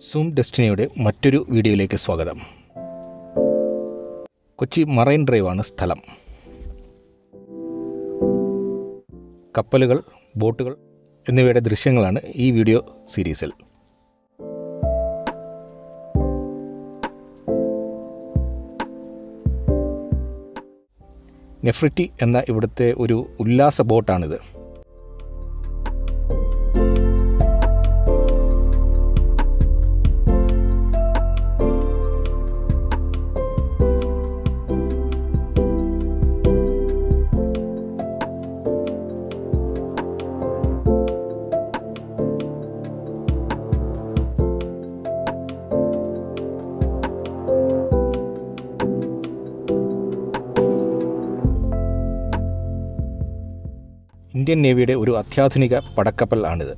Zoom ഡെസ്റ്റിനിയുടെ മറ്റൊരു വീഡിയോയിലേക്ക് സ്വാഗതം. കൊച്ചി മറൈൻ ഡ്രൈവാണ് സ്ഥലം. കപ്പലുകൾ, ബോട്ടുകൾ എന്നിവയുടെ ദൃശ്യങ്ങളാണ് ഈ വീഡിയോ സീരീസിൽ. നെഫ്രിറ്റി എന്ന ഇവിടുത്തെ ഒരു ഉല്ലാസ ബോട്ടാണിത്. ഇന്ത്യൻ നേവിയുടെ ഒരു അത്യാധുനിക പടക്കപ്പൽ ആണിത്.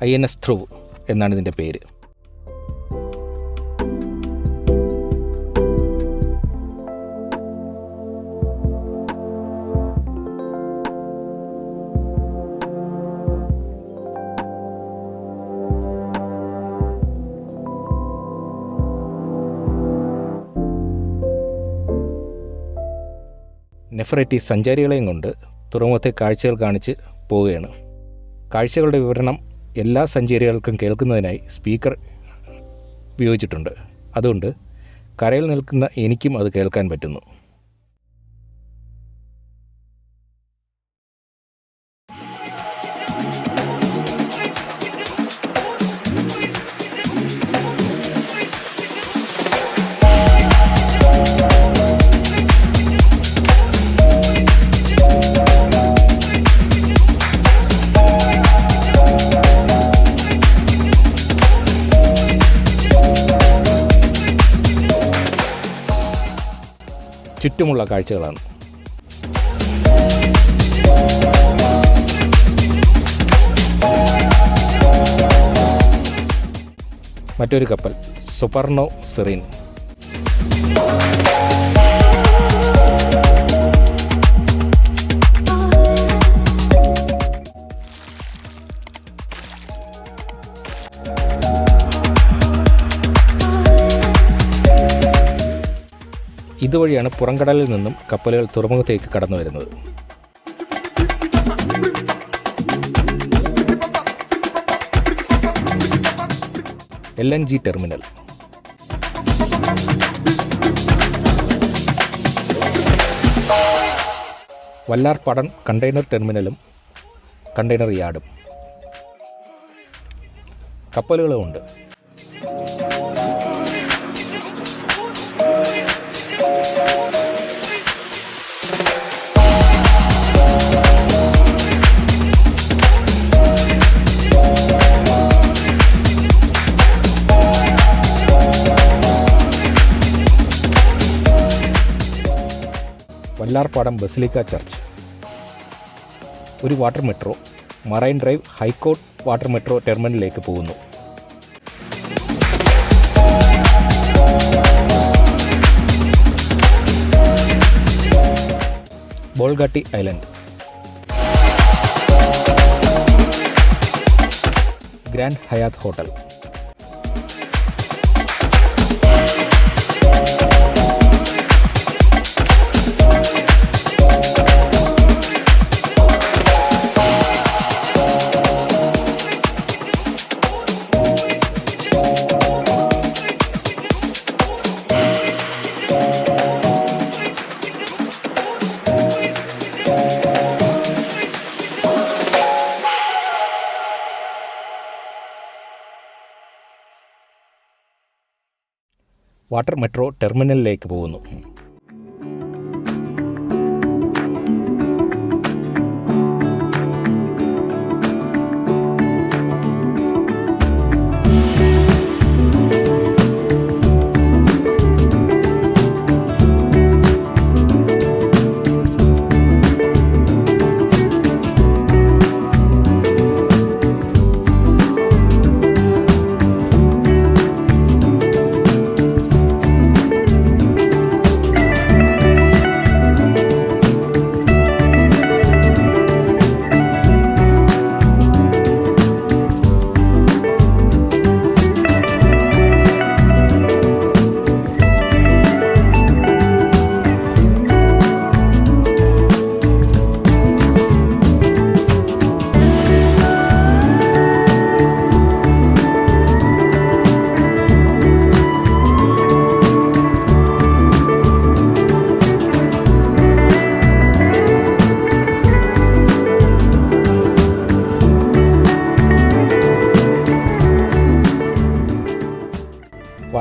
INS ധ്രുവ് എന്നാണ് ഇതിൻ്റെ പേര്. നെഫ്രിറ്റി സഞ്ചാരികളെയും കൊണ്ട് തുറമുഖത്തെ കാഴ്ചകൾ കാണിച്ച് പോവുകയാണ്. കാഴ്ചകളുടെ വിവരണം എല്ലാ സഞ്ചാരികൾക്കും കേൾക്കുന്നതിനായി സ്പീക്കർ ഉപയോഗിച്ചിട്ടുണ്ട്. അതുകൊണ്ട് കരയിൽ നിൽക്കുന്ന എനിക്കും അത് കേൾക്കാൻ പറ്റുന്നു. ചുറ്റുമുള്ള കാഴ്ചകളാണ്. മറ്റൊരു കപ്പൽ സുപർണോ സെറീൻ. ഇതുവഴിയാണ് പുറംകടലിൽ നിന്നും കപ്പലുകൾ തുറമുഖത്തേക്ക് കടന്നു വരുന്നത്. LNG terminal. വല്ലാർപാടം കണ്ടെയ്നർ ടെർമിനലും കണ്ടെയ്നർ യാർഡും. കപ്പലുകളുമുണ്ട്. Vallarpadam basilica church. ഒരു water metro marine drive high court water metro ടെർമിനലിലേക്ക് പോകുന്നു. Bolgatty island. Grand Hyatt hotel. Water metro ടെർമിനലിലേക്ക് പോകുന്നു.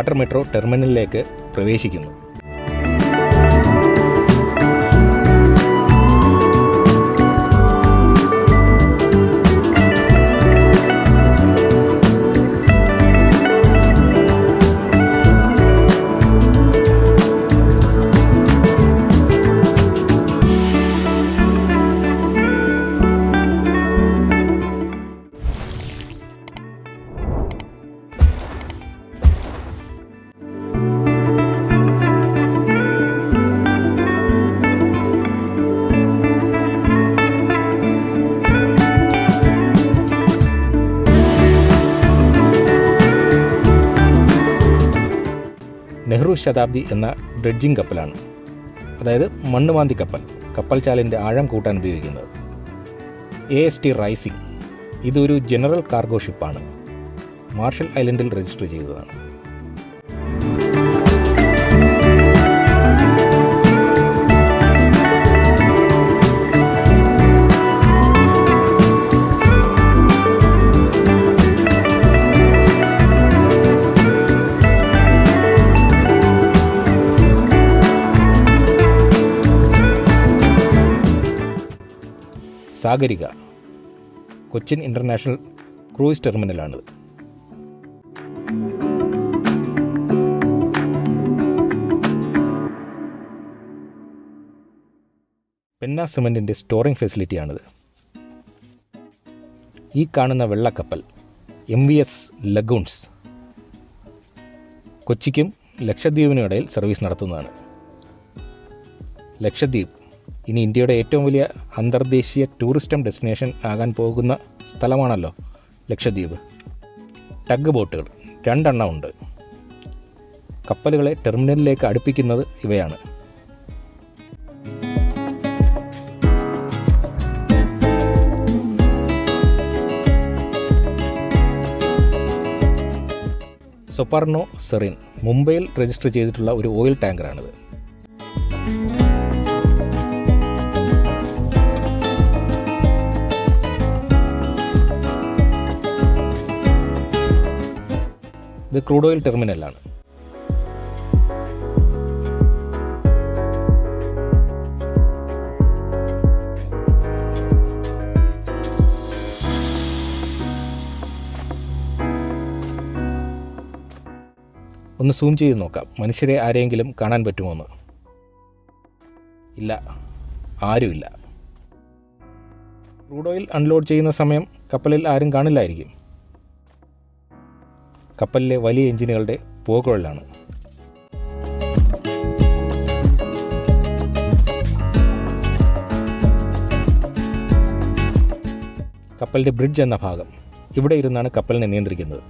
വാട്ടർ മെട്രോ ടെർമിനലിലേക്ക് പ്രവേശിക്കുന്നു. നെഹ്റു ശതാബ്ദി എന്ന ഡ്രെഡ്ജിംഗ് കപ്പലാണ്, അതായത് മണ്ണുമാന്തി കപ്പൽ, കപ്പൽ ചാലിൻ്റെ ആഴം കൂട്ടാൻ ഉപയോഗിക്കുന്നത്. AST റൈസിംഗ് ഇതൊരു ജനറൽ കാർഗോ ഷിപ്പാണ്. മാർഷൽ ഐലൻഡിൽ രജിസ്റ്റർ ചെയ്തതാണ്. സാഗരിക കൊച്ചിൻ ഇൻ്റർനാഷണൽ ക്രൂയിസ് ടെർമിനലാണിത്. പെന്ന സിമൻറ്റിൻ്റെ സ്റ്റോറിംഗ് ഫെസിലിറ്റിയാണിത്. ഈ കാണുന്ന വെള്ളക്കപ്പൽ MVS ലഗൂൺസ് കൊച്ചിക്കും ലക്ഷദ്വീപിനും ഇടയിൽ സർവീസ് നടത്തുന്നതാണ്. ലക്ഷദ്വീപ് ഇനി ഇന്ത്യയുടെ ഏറ്റവും വലിയ അന്തർദേശീയ ടൂറിസ്റ്റ് ഡെസ്റ്റിനേഷൻ ആകാൻ പോകുന്ന സ്ഥലമാണല്ലോ ലക്ഷദ്വീപ്. ടഗ് ബോട്ടുകൾ 2 എണ്ണം ഉണ്ട്. കപ്പലുകളെ ടെർമിനലിലേക്ക് അടുപ്പിക്കുന്നത് ഇവയാണ്. സൊപ്പാർണോ സെറിൻ മുംബൈയിൽ രജിസ്റ്റർ ചെയ്തിട്ടുള്ള ഒരു ഓയിൽ ടാങ്കറാണിത്. ഇത് ക്രൂഡ് ഓയിൽ ടെർമിനലാണ്. ഒന്ന് സൂം ചെയ്ത് നോക്കാം, മനുഷ്യരെ ആരെയെങ്കിലും കാണാൻ പറ്റുമോ എന്ന്. ഇല്ല, ആരുമില്ല. ക്രൂഡ് ഓയിൽ അൺലോഡ് ചെയ്യുന്ന സമയം കപ്പലിൽ ആരും കാണില്ലായിരിക്കും. കപ്പലിലെ വലിയ എഞ്ചിനുകളുടെ പുകക്കുഴലാണ്. കപ്പലിൻ്റെ ബ്രിഡ്ജ് എന്ന ഭാഗം, ഇവിടെ ഇരുന്നാണ് കപ്പലിനെ നിയന്ത്രിക്കുന്നത്.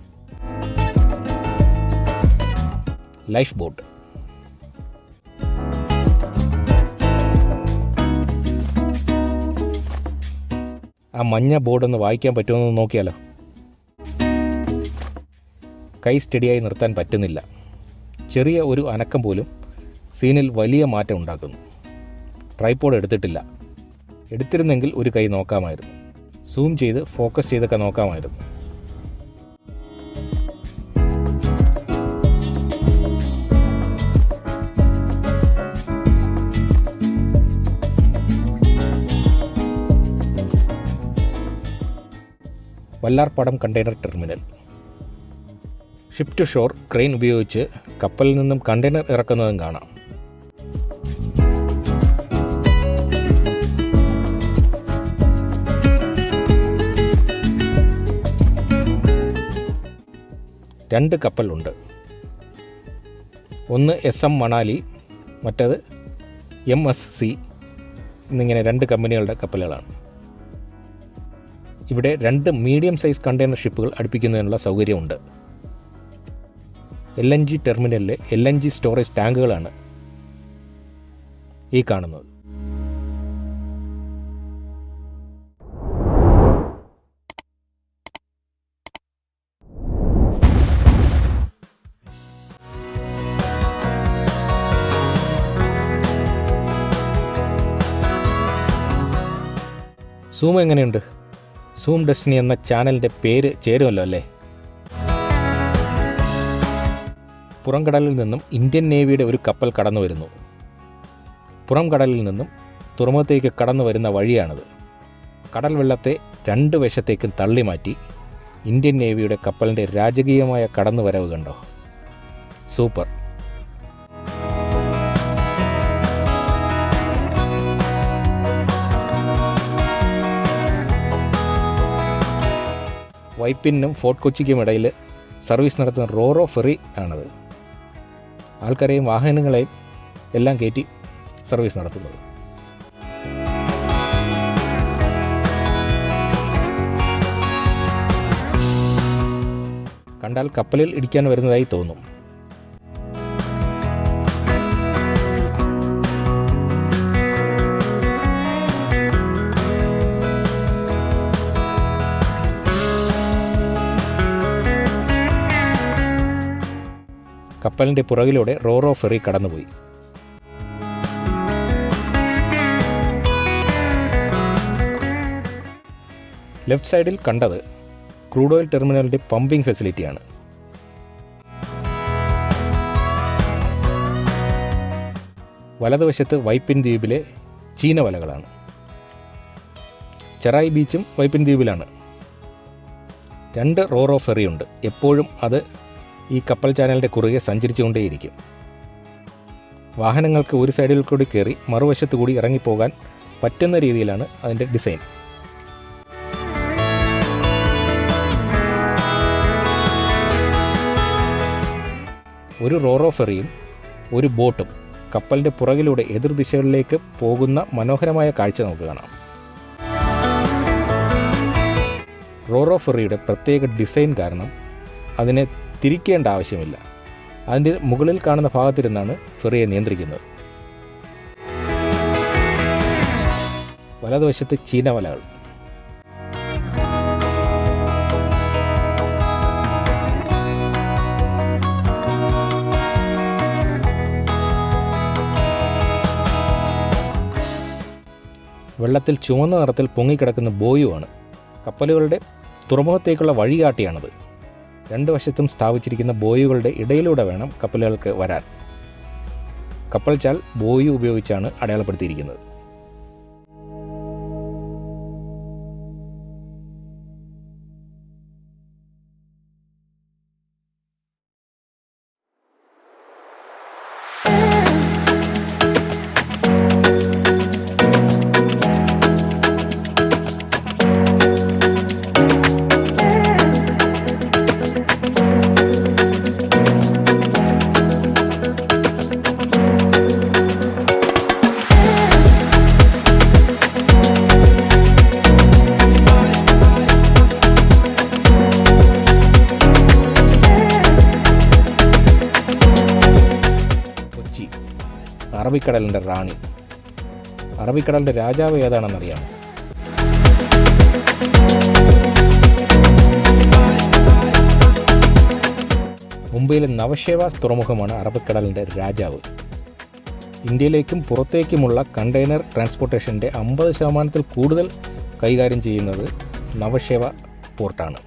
ലൈഫ് ബോട്ട്, ആ മഞ്ഞ ബോർഡൊന്ന് വായിക്കാൻ പറ്റുമെന്ന് നോക്കിയാലോ. കൈ സ്റ്റഡിയായി നിർത്താൻ പറ്റുന്നില്ല. ചെറിയ ഒരു അനക്കം പോലും സീനിൽ വലിയ മാറ്റം ഉണ്ടാക്കുന്നു. ട്രൈപോഡ് എടുത്തിട്ടില്ല. എടുത്തിരുന്നെങ്കിൽ ഒരു കൈ നോക്കാമായിരുന്നു. സൂം ചെയ്ത് ഫോക്കസ് ചെയ്തൊക്കെ നോക്കാമായിരുന്നു. Vallarpadam container terminal. Ship to shore crane ഉപയോഗിച്ച് കപ്പലിൽ നിന്നും കണ്ടെയ്നർ ഇറക്കുന്നതും കാണാം. രണ്ട് കപ്പലുണ്ട്. ഒന്ന് SM മണാലി, മറ്റേത് MSC എന്നിങ്ങനെ 2 കമ്പനികളുടെ കപ്പലുകളാണ്. ഇവിടെ 2 മീഡിയം സൈസ് കണ്ടെയ്നർ ഷിപ്പുകൾ അടുപ്പിക്കുന്നതിനുള്ള സൗകര്യമുണ്ട്. LNG ടെർമിനലിലെ LNG സ്റ്റോറേജ് ടാങ്കുകളാണ് ഈ കാണുന്നത്. സൂം എങ്ങനെയുണ്ട്? സൂം ഡെസ്റ്റിനി എന്ന ചാനലിൻ്റെ പേര് ചേരുമല്ലോ അല്ലേ? പുറംകടലിൽ നിന്നും ഇന്ത്യൻ നേവിയുടെ ഒരു കപ്പൽ കടന്നു വരുന്നു. പുറം കടലിൽ നിന്നും തുറമുഖത്തേക്ക് കടന്നു വരുന്ന വഴിയാണിത്. കടൽ വെള്ളത്തെ രണ്ട് വശത്തേക്കും തള്ളി മാറ്റി ഇന്ത്യൻ നേവിയുടെ കപ്പലിൻ്റെ രാജകീയമായ കടന്നുവരവ് കണ്ടോ? സൂപ്പർ. വൈപ്പിനും ഫോർട്ട് കൊച്ചിക്കും ഇടയിൽ സർവീസ് നടത്തുന്ന റോറോ ഫെറി ആണത്. ആൾക്കാരെയും വാഹനങ്ങളെയും എല്ലാം കയറ്റി സർവീസ് നടത്തുന്നത്. കണ്ടാൽ കപ്പലിൽ ഇടിക്കാൻ വരുന്നതായി തോന്നും. കപ്പലിൻ്റെ പുറകിലൂടെ റോറോ ഫെറി കടന്നുപോയി. ലെഫ്റ്റ് സൈഡിൽ കണ്ടത് ക്രൂഡ് ഓയിൽ ടെർമിനലിൻ്റെ പമ്പിംഗ് ഫെസിലിറ്റിയാണ്. വലതുവശത്ത് വൈപ്പിൻ ദ്വീപിലെ ചീനവലകളാണ്. ചെറായി ബീച്ചും വൈപ്പിൻ ദ്വീപിലാണ്. 2 റോറോ ഫെറിയുണ്ട്. എപ്പോഴും അത് ഈ കപ്പൽ ചാനലിൻ്റെ കുറുകെ സഞ്ചരിച്ചുകൊണ്ടേയിരിക്കും. വാഹനങ്ങൾക്ക് ഒരു സൈഡിൽ കൂടി കയറി മറുവശത്തു കൂടി ഇറങ്ങിപ്പോകാൻ പറ്റുന്ന രീതിയിലാണ് അതിൻ്റെ ഡിസൈൻ. ഒരു റോറോ ഫെറിയും ഒരു ബോട്ടും കപ്പലിൻ്റെ പുറകിലൂടെ എതിർദിശകളിലേക്ക് പോകുന്ന മനോഹരമായ കാഴ്ച നമുക്ക് കാണാം. റോറോ ഫെറിയുടെ പ്രത്യേക ഡിസൈൻ കാരണം അതിനെ തിരിക്കേണ്ട ആവശ്യമില്ല. അതിൻ്റെ മുകളിൽ കാണുന്ന ഭാഗത്തിരുന്നാണ് ഫെറിയെ നിയന്ത്രിക്കുന്നത്. വലതുവശത്ത് ചീനവലകൾ. വെള്ളത്തിൽ ചുവന്ന നിറത്തിൽ പൊങ്ങിക്കിടക്കുന്ന ബോയുവാണ്. കപ്പലുകളുടെ തുറമുഖത്തേക്കുള്ള വഴികാട്ടിയാണത്. 2 വശത്തും സ്ഥാപിച്ചിരിക്കുന്ന ബോയുകളുടെ ഇടയിലൂടെ വേണം കപ്പലുകൾക്ക് വരാൻ. കപ്പൽ ചാൽ ബോയു ഉപയോഗിച്ചാണ് അടയാളപ്പെടുത്തിയിരിക്കുന്നത്. അറബിക്കടലിൻ്റെ റാണി. അറബിക്കടലിൻ്റെ രാജാവ് ഏതാണെന്നറിയാം? മുംബൈയിലെ നവശേവാസ് തുറമുഖമാണ് അറബിക്കടലിൻ്റെ രാജാവ്. ഇന്ത്യയിലേക്കും പുറത്തേക്കുമുള്ള കണ്ടെയ്നർ ട്രാൻസ്പോർട്ടേഷൻ്റെ 50% കൂടുതൽ കൈകാര്യം ചെയ്യുന്നത് നവശേവ പോർട്ടാണ്.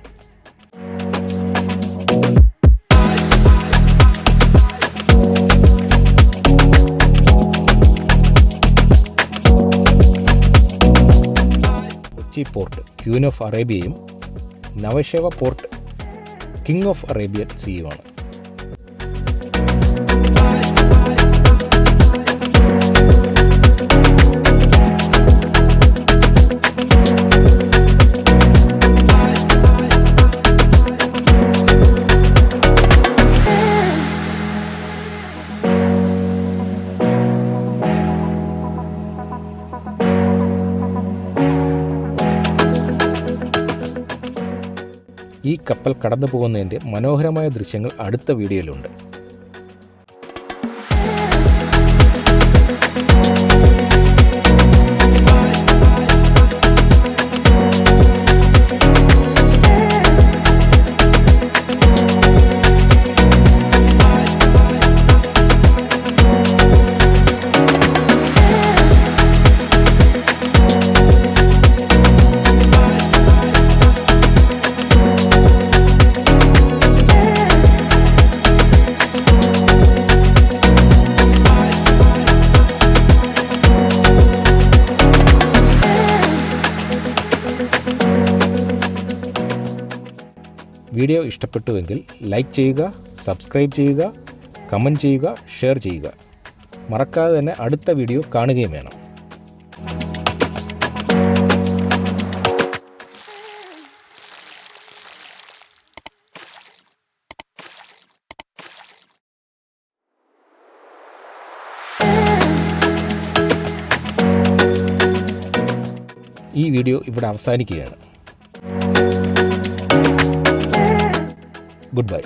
കൊച്ചി പോർട്ട് ക്വീൻ ഓഫ് അറേബ്യയും Navasheva port king of Arabian സീയുമാണ്. ഈ കപ്പൽ കടന്നു പോകുന്നതിൻ്റെ മനോഹരമായ ദൃശ്യങ്ങൾ അടുത്ത വീഡിയോയിലുണ്ട്. വീഡിയോ ഇഷ്ടപ്പെട്ടുവെങ്കിൽ ലൈക്ക് ചെയ്യുക, സബ്സ്ക്രൈബ് ചെയ്യുക, കമൻറ്റ് ചെയ്യുക, ഷെയർ ചെയ്യുക. മറക്കാതെ തന്നെ അടുത്ത വീഡിയോ കാണുകയും വേണം. ഈ വീഡിയോ ഇവിടെ അവസാനിക്കുകയാണ്. Good bye.